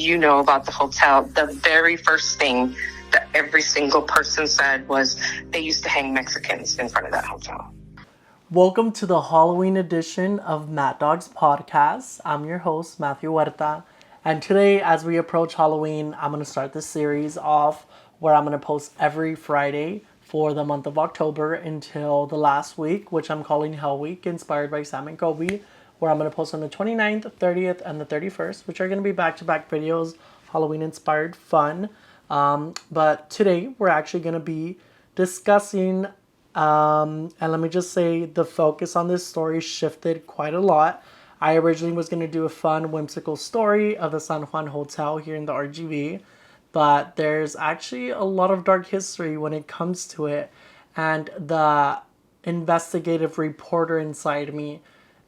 you know about the hotel, the very first thing that every single person said was they used to hang Mexicans in front of that hotel. Welcome to the Halloween edition of Matt Dog's podcast. I'm your host, Matthew Huerta. And today, as we approach Halloween, I'm going to start this series off where I'm going to post every Friday for the month of October until the last week, which I'm calling Hell Week, inspired by Sam and Kobe, where I'm going to post on the 29th, 30th, and the 31st, which are going to be back-to-back videos, Halloween-inspired fun. But today, we're actually going to be discussing, and let me just say, the focus on this story shifted quite a lot. I originally was going to do a fun, whimsical story of the San Juan Hotel here in the RGV, but there's actually a lot of dark history when it comes to it, and the investigative reporter inside me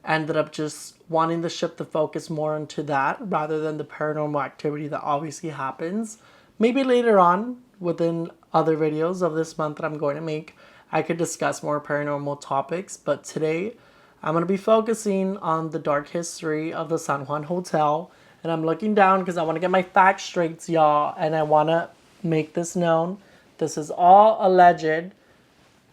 ended up just wanting to shift the focus more into that rather than the paranormal activity that obviously happens. Maybe later on, within other videos of this month that I'm going to make, I could discuss more paranormal topics, but today I'm going to be focusing on the dark history of the San Juan Hotel, and I'm looking down because I want to get my facts straight, y'all, and I want to make this known. This is all alleged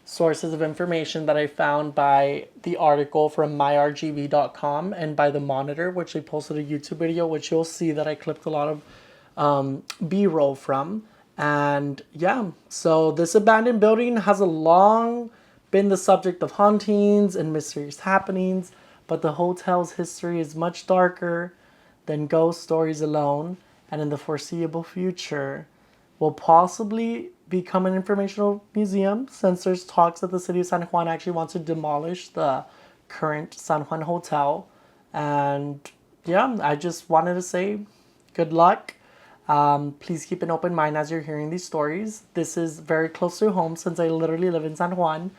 sources of information that I found by the article from myrgv.com and by the Monitor, which they posted a YouTube video, which you'll see that I clipped a lot of B-roll from. And yeah, so this abandoned building has a long been the subject of hauntings and mysterious happenings, but the hotel's history is much darker than ghost stories alone, and in the foreseeable future will possibly become an informational museum, since there's talks that the city of San Juan actually wants to demolish the current San Juan Hotel. And yeah, I just wanted to say good luck. Please keep an open mind as you're hearing these stories. This is very close to home since I literally live in San Juan,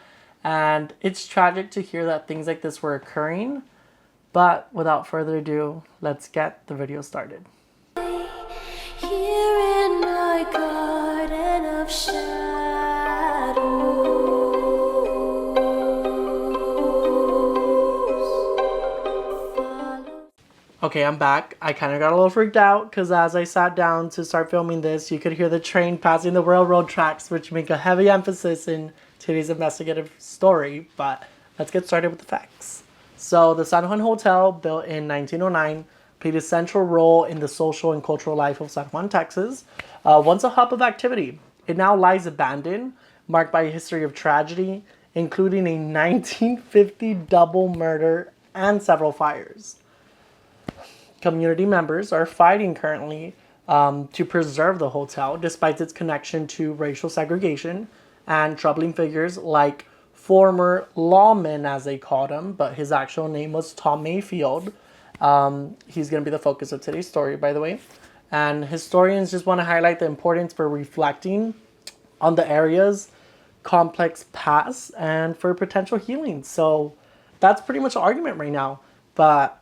and it's tragic to hear that things like this were occurring. But without further ado, let's get the video started. Here in my garden of shadows. Okay, I'm back. I kind of got a little freaked out because as I sat down to start filming this, you could hear the train passing the railroad tracks, which make a heavy emphasis in today's investigative story. But let's get started with the facts. So the San Juan Hotel, built in 1909, played a central role in the social and cultural life of San Juan, Texas. Once a hub of activity, it now lies abandoned, marked by a history of tragedy, including a 1950 double murder and several fires. Community members are fighting currently to preserve the hotel, despite its connection to racial segregation and troubling figures like former lawman, as they called him, but his actual name was Tom Mayfield. He's going to be the focus of today's story, by the way. And historians just want to highlight the importance for reflecting on the area's complex past and for potential healing. So that's pretty much the argument right now. But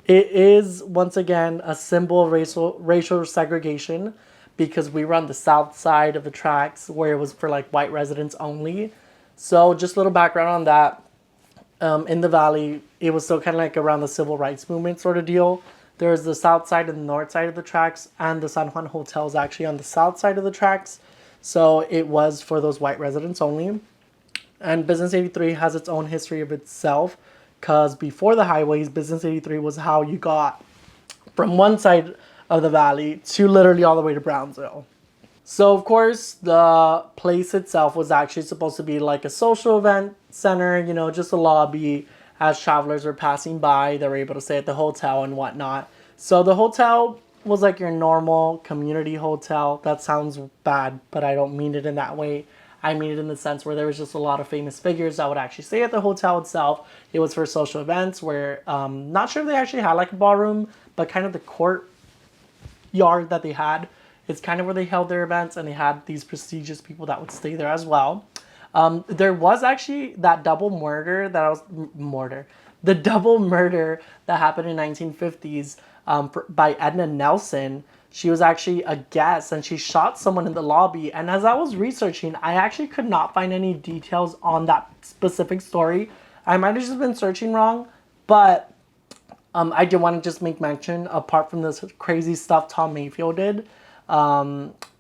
it is, once again, a symbol of racial segregation, because we were on the south side of the tracks where it was for like white residents only. So just a little background on that. In the valley, it was still kind of like around the civil rights movement sort of deal. There's the south side and the north side of the tracks, and the San Juan Hotel is actually on the south side of the tracks. So it was for those white residents only. And Business 83 has its own history of itself, because before the highways, Business 83 was how you got from one side of the valley to literally all the way to Brownsville. So, of course, the place itself was actually supposed to be like a social event center, you know, just a lobby. As travelers were passing by, they were able to stay at the hotel and whatnot. So the hotel was like your normal community hotel. That sounds bad, but I don't mean it in that way. I mean it in the sense where there was just a lot of famous figures that would actually stay at the hotel itself. It was for social events where, not sure if they actually had like a ballroom, but kind of the courtyard that they had. It's kind of where they held their events, and they had these prestigious people that would stay there as well. There was actually that double murder the double murder that happened in 1950s by Edna Nelson. She was actually a guest, and she shot someone in the lobby. And as I was researching, I actually could not find any details on that specific story. I might have just been searching wrong, but I did want to just make mention, apart from this crazy stuff Tom Mayfield did,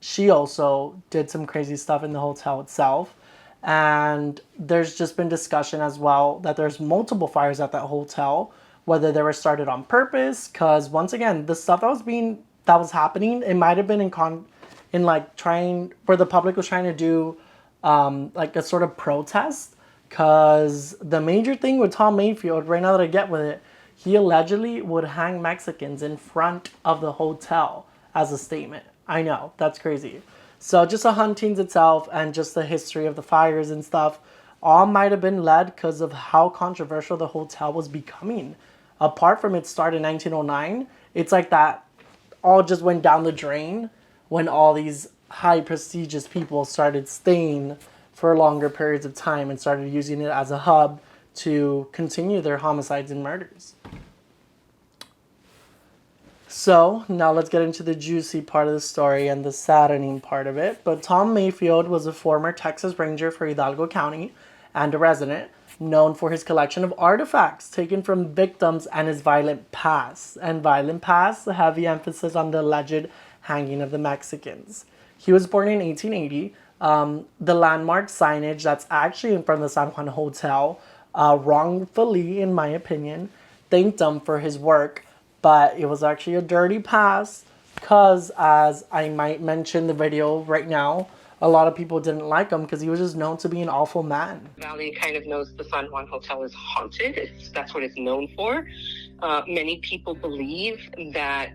she also did some crazy stuff in the hotel itself. And there's just been discussion as well that there's multiple fires at that hotel, whether they were started on purpose. Because once again, the stuff that was happening, it might have been in like trying where the public was trying to do like a sort of protest. Because the major thing with Tom Mayfield, right now that I get with it, he allegedly would hang Mexicans in front of the hotel as a statement. I know, that's crazy. So just the hauntings itself and just the history of the fires and stuff all might have been led because of how controversial the hotel was becoming. Apart from its start in 1909, it's like that all just went down the drain when all these high prestigious people started staying for longer periods of time and started using it as a hub to continue their homicides and murders. So now let's get into the juicy part of the story and the saddening part of it. But Tom Mayfield was a former Texas Ranger for Hidalgo County and a resident, known for his collection of artifacts taken from victims and his violent past. And violent past, a heavy emphasis on the alleged hanging of the Mexicans. He was born in 1880. The landmark signage that's actually in front of the San Juan Hotel, wrongfully, in my opinion, thanked him for his work. But it was actually a dirty past because, as I might mention the video right now, a lot of people didn't like him because he was just known to be an awful man. Valley kind of knows the San Juan Hotel is haunted. That's what it's known for. Many people believe that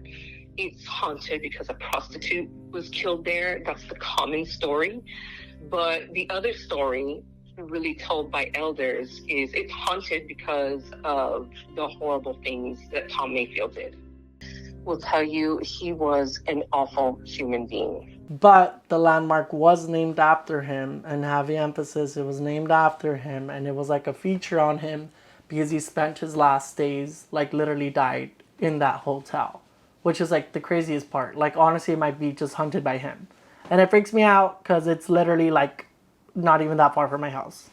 it's haunted because a prostitute was killed there. That's the common story. But the other story, really told by elders, is it's haunted because of the horrible things that Tom Mayfield did. Will tell you he was an awful human being. But the landmark was named after him, and heavy emphasis, it was named after him, and it was like a feature on him because he spent his last days, like literally died in that hotel, which is like the craziest part. Like honestly, it might be just hunted by him. And it freaks me out because it's literally like not even that far from my house.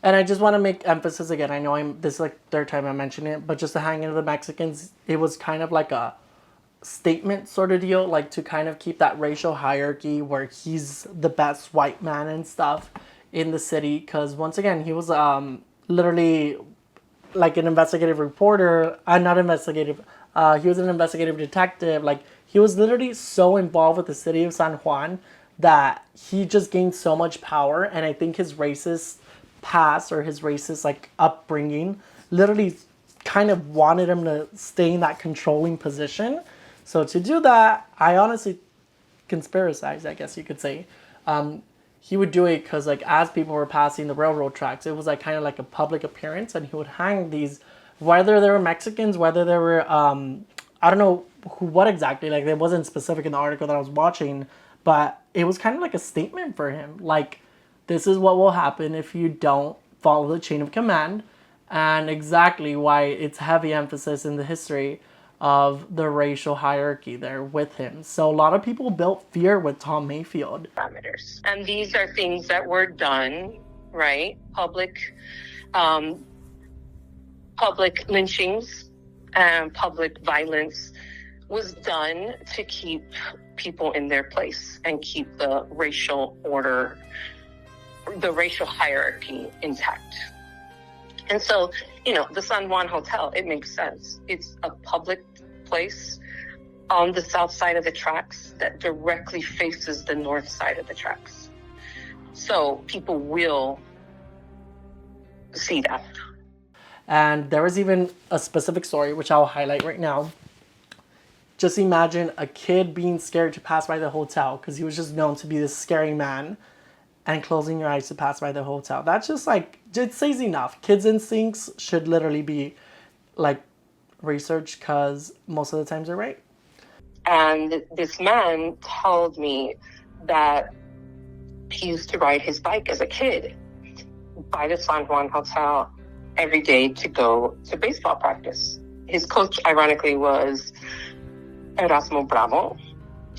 And I just want to make emphasis again. I know this is like third time I mentioned it, but just the hanging of the Mexicans, it was kind of like a statement sort of deal, like to kind of keep that racial hierarchy where he's the best white man and stuff in the city. Because once again, he was literally like an investigative reporter, not investigative, he was an investigative detective. Like he was literally so involved with the city of San Juan that he just gained so much power. And I think his racist past or his racist like upbringing literally kind of wanted him to stay in that controlling position. So to do that, I honestly conspiracized, I guess you could say. He would do it because like as people were passing the railroad tracks, it was like kind of like a public appearance, and he would hang these, whether they were Mexicans, whether they were I don't know what exactly, like it wasn't specific in the article that I was watching, but it was kind of like a statement for him. Like, this is what will happen if you don't follow the chain of command, and exactly why it's heavy emphasis in the history of the racial hierarchy there with him. So a lot of people built fear with Tom Mayfield. Parameters. And these are things that were done, right? Public lynchings and public violence was done to keep people in their place and keep the racial order, the racial hierarchy intact. And so, the San Juan Hotel, it makes sense. It's a public place on the south side of the tracks that directly faces the north side of the tracks. So people will see that. And there was even a specific story, which I'll highlight right now. Just imagine a kid being scared to pass by the hotel because he was just known to be this scary man, and closing your eyes to pass by the hotel. That's just like, it says enough. Kids' instincts should literally be like researched because most of the times they're right. And this man told me that he used to ride his bike as a kid by the San Juan Hotel every day to go to baseball practice. His coach, ironically, was Erasmo Bravo,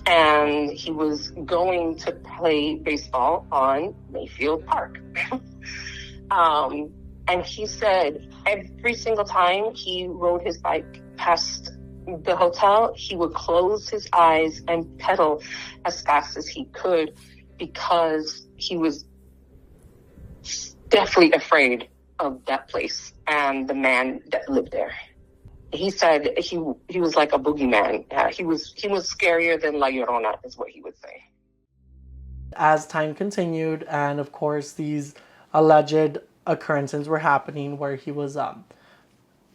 and he was going to play baseball on Mayfield Park. And he said every single time he rode his bike past the hotel, he would close his eyes and pedal as fast as he could because he was definitely afraid of that place and the man that lived there. He said he was like a boogeyman. He was scarier than La Llorona, is what he would say. As time continued, and of course these alleged occurrences were happening where he was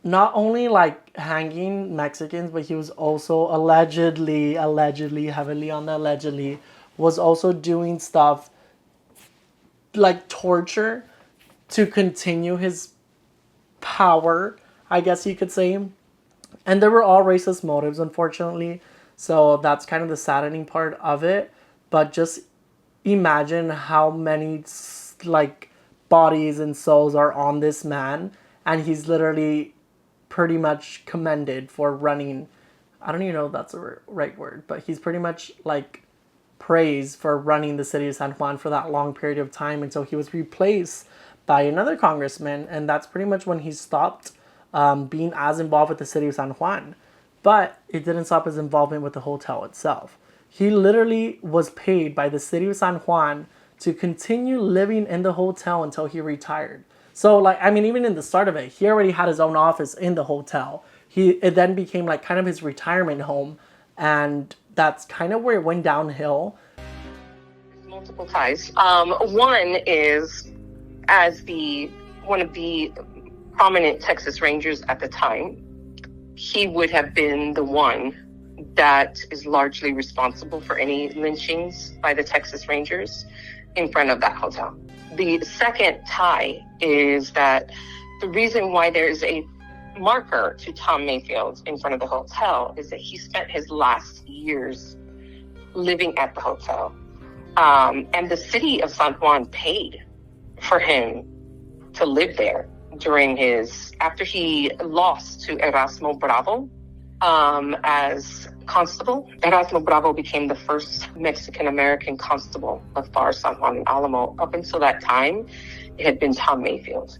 not only like hanging Mexicans, but he was also allegedly, heavily on the allegedly, was also doing stuff like torture to continue his power, I guess you could say. And there were all racist motives, unfortunately. So that's kind of the saddening part of it. But just imagine how many like bodies and souls are on this man, and he's literally pretty much commended for running. I don't even know if that's the right word, but he's pretty much like praised for running the city of San Juan for that long period of time until he was replaced by another congressman, and that's pretty much when he stopped being as involved with the city of San Juan. But it didn't stop his involvement with the hotel itself. He literally was paid by the city of San Juan to continue living in the hotel until he retired. So, like, I mean, even in the start of it, he already had his own office in the hotel. It then became like kind of his retirement home, and that's kind of where it went downhill. Multiple ties. One is as one of the prominent Texas Rangers at the time, he would have been the one that is largely responsible for any lynchings by the Texas Rangers in front of that hotel. The second tie is that the reason why there is a marker to Tom Mayfield in front of the hotel is that he spent his last years living at the hotel. And the city of San Juan paid for him to live there after he lost to Erasmo Bravo as constable. Erasmo Bravo became the first Mexican-American constable of Bar San Juan and Alamo. Up until that time, it had been Tom Mayfield.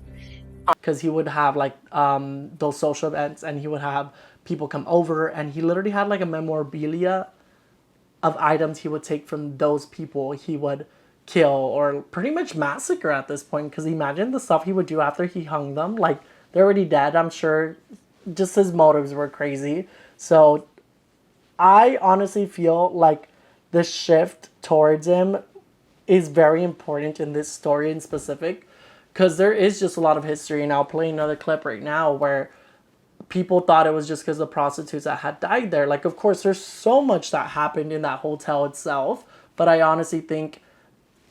Because he would have like those social events, and he would have people come over, and he literally had like a memorabilia of items he would take from those people he would kill or pretty much massacre at this point. Because imagine the stuff he would do after he hung them. Like, they're already dead, I'm sure. Just his motives were crazy. So I honestly feel like the shift towards him is very important in this story in specific, because there is just a lot of history, and I'll play another clip right now where people thought it was just because the prostitutes that had died there. Like, of course, there's so much that happened in that hotel itself, but I honestly think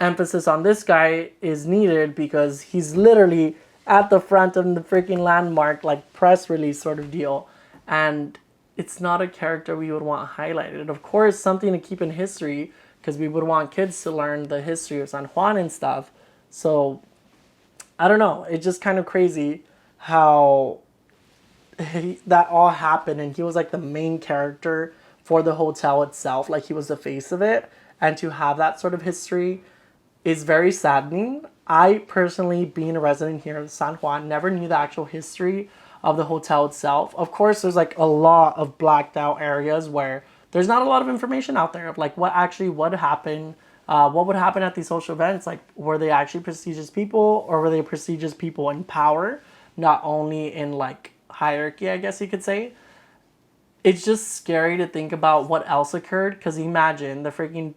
emphasis on this guy is needed because he's literally at the front of the freaking landmark, like, press release sort of deal, and it's not a character we would want highlighted. Of course, something to keep in history, because we would want kids to learn the history of San Juan and stuff. So I don't know. It's just kind of crazy how that all happened, and he was like the main character for the hotel itself. Like, he was the face of it, and to have that sort of history is very saddening. I personally, being a resident here in San Juan, never knew the actual history of the hotel itself. Of course, there's like a lot of blacked out areas where there's not a lot of information out there of like what actually would happen. What would happen at these social events? Like, were they actually prestigious people, or were they prestigious people in power, not only in like hierarchy, I guess you could say? It's just scary to think about what else occurred, because imagine the freaking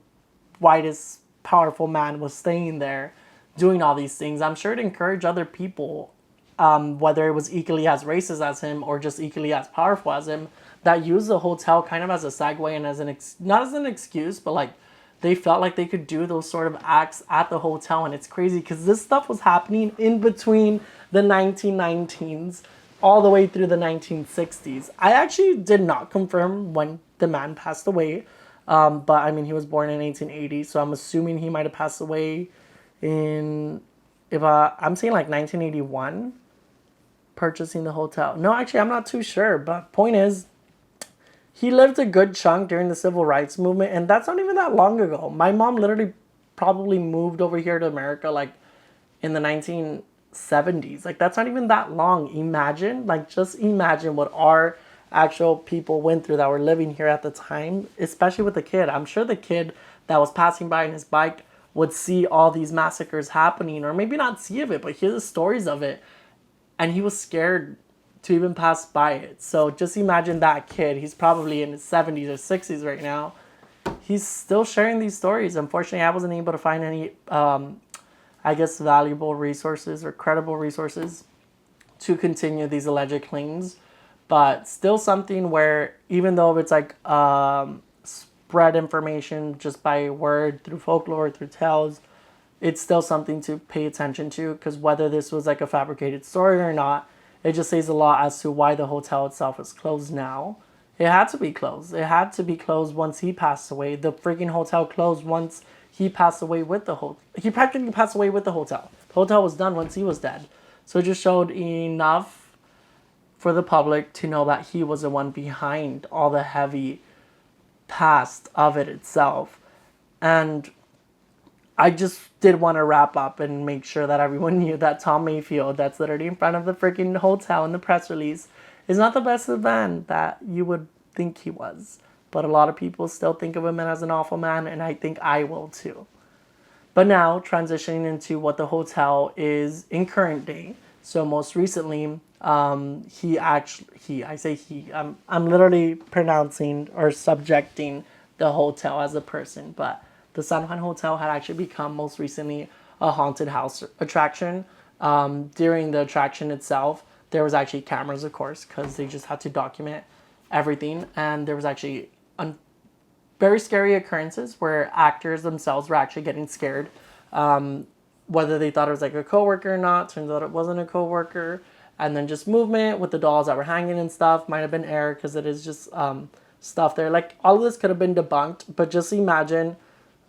whitest powerful man was staying there doing all these things. I'm sure it encouraged other people, whether it was equally as racist as him or just equally as powerful as him, that used the hotel kind of as a segue and as not as an excuse, but like they felt like they could do those sort of acts at the hotel. And it's crazy because this stuff was happening in between the 1919s all the way through the 1960s. I actually did not confirm when the man passed away, but I mean, he was born in 1880, so I'm assuming he might have passed away in, I'm saying like 1981, purchasing the hotel. No, actually, I'm not too sure, but point is, he lived a good chunk during the civil rights movement, and that's not even that long ago. My mom literally probably moved over here to America like in the 1970s. Like, that's not even that long. Imagine, like, just imagine what our actual people went through that were living here at the time, especially with the kid. I'm sure the kid that was passing by on his bike would see all these massacres happening, or maybe not see of it, but hear the stories of it. And he was scared to even pass by it. So just imagine that kid. He's probably in his 70s or 60s right now. He's still sharing these stories. Unfortunately, I wasn't able to find any, valuable resources or credible resources to continue these alleged claims. But still something where, even though it's like spread information just by word, through folklore, through tales, it's still something to pay attention to, because whether this was like a fabricated story or not, it just says a lot as to why the hotel itself is closed now. It had to be closed. It had to be closed once he passed away. The freaking hotel closed once he passed away with the hotel. He practically passed away with the hotel. The hotel was done once he was dead. So it just showed enough for the public to know that he was the one behind all the heavy past of it itself. And I just did want to wrap up and make sure that everyone knew that Tom Mayfield, that's literally in front of the freaking hotel in the press release, is not the best of man that you would think he was. But a lot of people still think of him as an awful man, and I think I will too. But now, transitioning into what the hotel is in current day. So most recently, I'm literally pronouncing or subjecting the hotel as a person, but the San Juan Hotel had actually become most recently a haunted house attraction. During the attraction itself, there was actually cameras, of course, because they just had to document everything. And there was actually very scary occurrences where actors themselves were actually getting scared. Whether they thought it was like a coworker or not, turns out it wasn't a coworker. And then just movement with the dolls that were hanging and stuff might have been air, because it is just stuff there. Like, all of this could have been debunked, but just imagine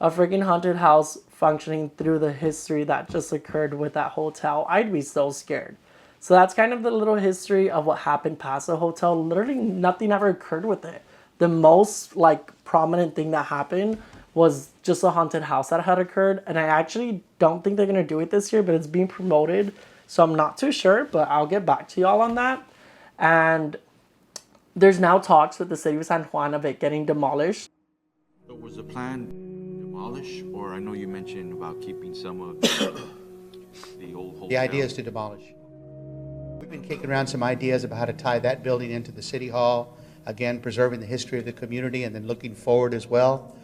a freaking haunted house functioning through the history that just occurred with that hotel. I'd be so scared. So that's kind of the little history of what happened past the hotel. Literally nothing ever occurred with it. The most like prominent thing that happened was just a haunted house that had occurred. And I actually don't think they're going to do it this year, but it's being promoted. So I'm not too sure, but I'll get back to y'all on that. And there's now talks with the city of San Juan of it getting demolished. So was the plan demolish, or I know you mentioned about keeping some of the old hotel? The idea is to demolish. We've been kicking around some ideas about how to tie that building into the city hall, again, preserving the history of the community and then looking forward as well.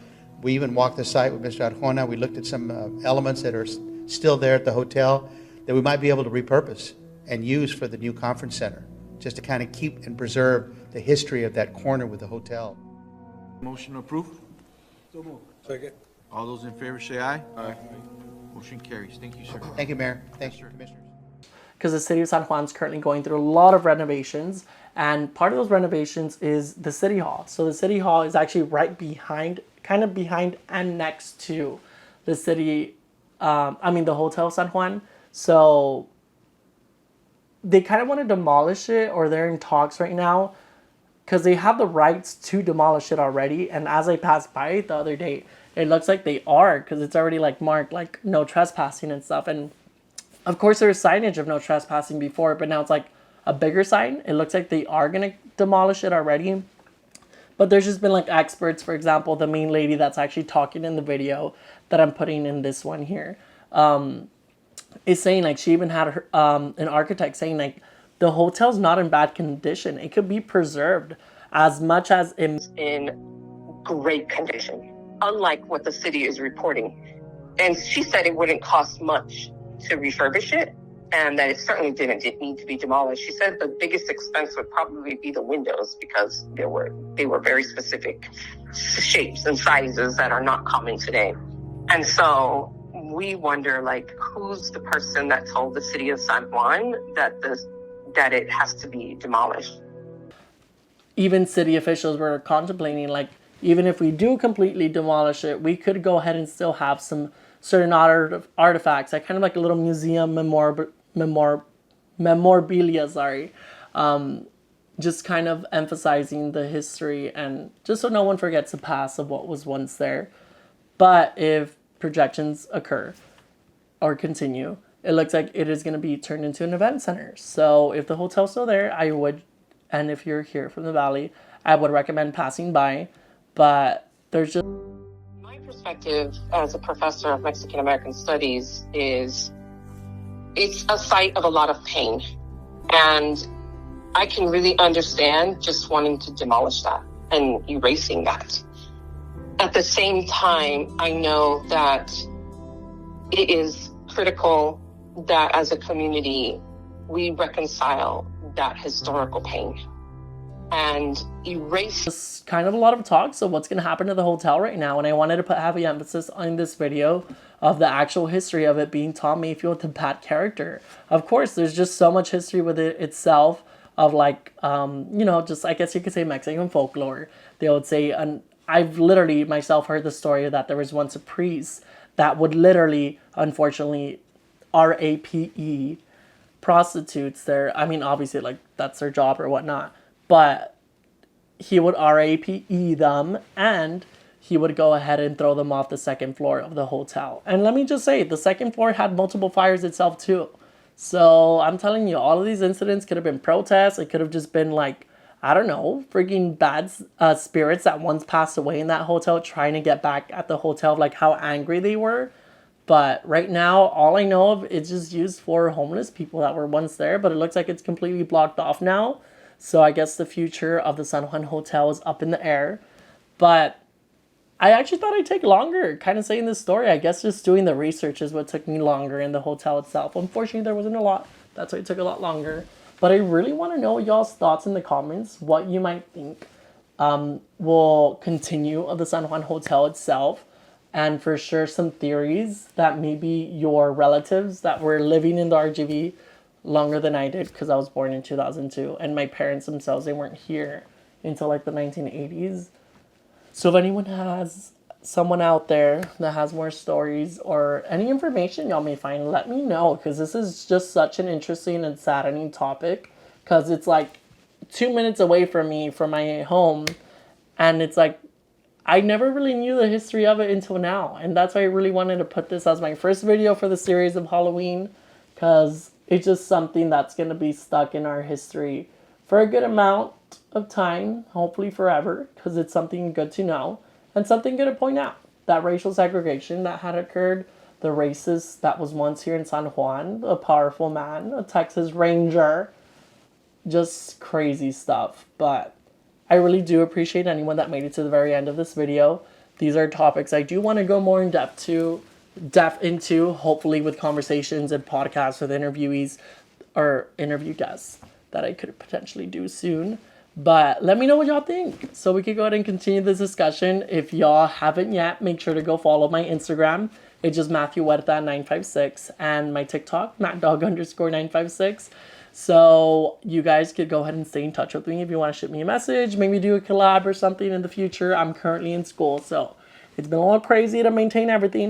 We even walked the site with Mr. Arjona. We looked at some elements that are still there at the hotel that we might be able to repurpose and use for the new conference center, just to kind of keep and preserve the history of that corner with the hotel. Motion approved? So moved. Second. All those in favor say aye. Aye. Motion carries. Thank you, sir. Thank you, Mayor. Thanks, Commissioners. Because the city of San Juan is currently going through a lot of renovations, and part of those renovations is the city hall. So the city hall is actually right behind, kind of behind and next to the city, the Hotel San Juan. So they kind of want to demolish it, or they're in talks right now, because they have the rights to demolish it already. And as I passed by it the other day, it looks like they are, because it's already like marked like no trespassing and stuff. And of course there was signage of no trespassing before, but now it's like a bigger sign. It looks like they are going to demolish it already. But there's just been like experts, for example, the main lady that's actually talking in the video that I'm putting in this one here, is saying, like, she even had her, an architect saying, like, the hotel's not in bad condition. It could be preserved as much as In great condition, unlike what the city is reporting. And she said it wouldn't cost much to refurbish it, and that it certainly didn't need to be demolished. She said the biggest expense would probably be the windows, because they were very specific shapes and sizes that are not common today. And so we wonder, like, who's the person that told the city of San Juan that it has to be demolished? Even city officials were contemplating, like, even if we do completely demolish it, we could go ahead and still have some certain artifacts, like kind of like a little museum memorabilia, just kind of emphasizing the history, and just so no one forgets the past of what was once there. But if projections occur or continue, it looks like it is going to be turned into an event center. So if the hotel's still there, I would and if you're here from the Valley, I would recommend passing by. But there's just... My perspective as a professor of Mexican American Studies is it's a site of a lot of pain. And I can really understand just wanting to demolish that and erasing that. At the same time, I know that it is critical that as a community, we reconcile that historical pain and erase. There's kind of a lot of talk, so what's going to happen to the hotel right now? And I wanted to put heavy emphasis on this video of the actual history of it being Tom Mayfield, the bad character. Of course, there's just so much history with it itself of like, you know, just I guess you could say Mexican folklore. They would say, and I've literally myself heard the story that there was once a priest that would literally, unfortunately, RAPE prostitutes there. I mean, obviously, like, that's their job or whatnot. But he would RAPE them, and he would go ahead and throw them off the second floor of the hotel. And let me just say, the second floor had multiple fires itself, too. So I'm telling you, all of these incidents could have been protests. It could have just been, like, I don't know, freaking bad spirits that once passed away in that hotel trying to get back at the hotel, like how angry they were. But right now, all I know of is just used for homeless people that were once there. But it looks like it's completely blocked off now. So I guess the future of the San Juan Hotel is up in the air. But I actually thought I'd take longer kind of saying this story. I guess just doing the research is what took me longer in the hotel itself. Unfortunately, there wasn't a lot. That's why it took a lot longer. But I really want to know y'all's thoughts in the comments, what you might think will continue of the San Juan Hotel itself. And for sure, some theories that maybe your relatives that were living in the RGV longer than I did, because I was born in 2002. And my parents themselves, they weren't here until like the 1980s. So if anyone has someone out there that has more stories or any information y'all may find, let me know, because this is just such an interesting and saddening topic, because it's like 2 minutes away from me from my home, and it's like I never really knew the history of it until now. And that's why I really wanted to put this as my first video for the series of Halloween, because it's just something that's going to be stuck in our history for a good amount of time, hopefully forever, because it's something good to know and something good to point out. That racial segregation that had occurred, the racist that was once here in San Juan, a powerful man, a Texas Ranger, just crazy stuff. But I really do appreciate anyone that made it to the very end of this video. These are topics I do want to go more in depth into, hopefully with conversations and podcasts with interviewees or interview guests that I could potentially do soon. But let me know what y'all think, so we could go ahead and continue this discussion. If y'all haven't yet, make sure to go follow my Instagram. It's just Matthew Huerta 956, and my TikTok, MattDog_956. So you guys could go ahead and stay in touch with me if you want to shoot me a message, maybe do a collab or something in the future. I'm currently in school, so it's been a little crazy to maintain everything.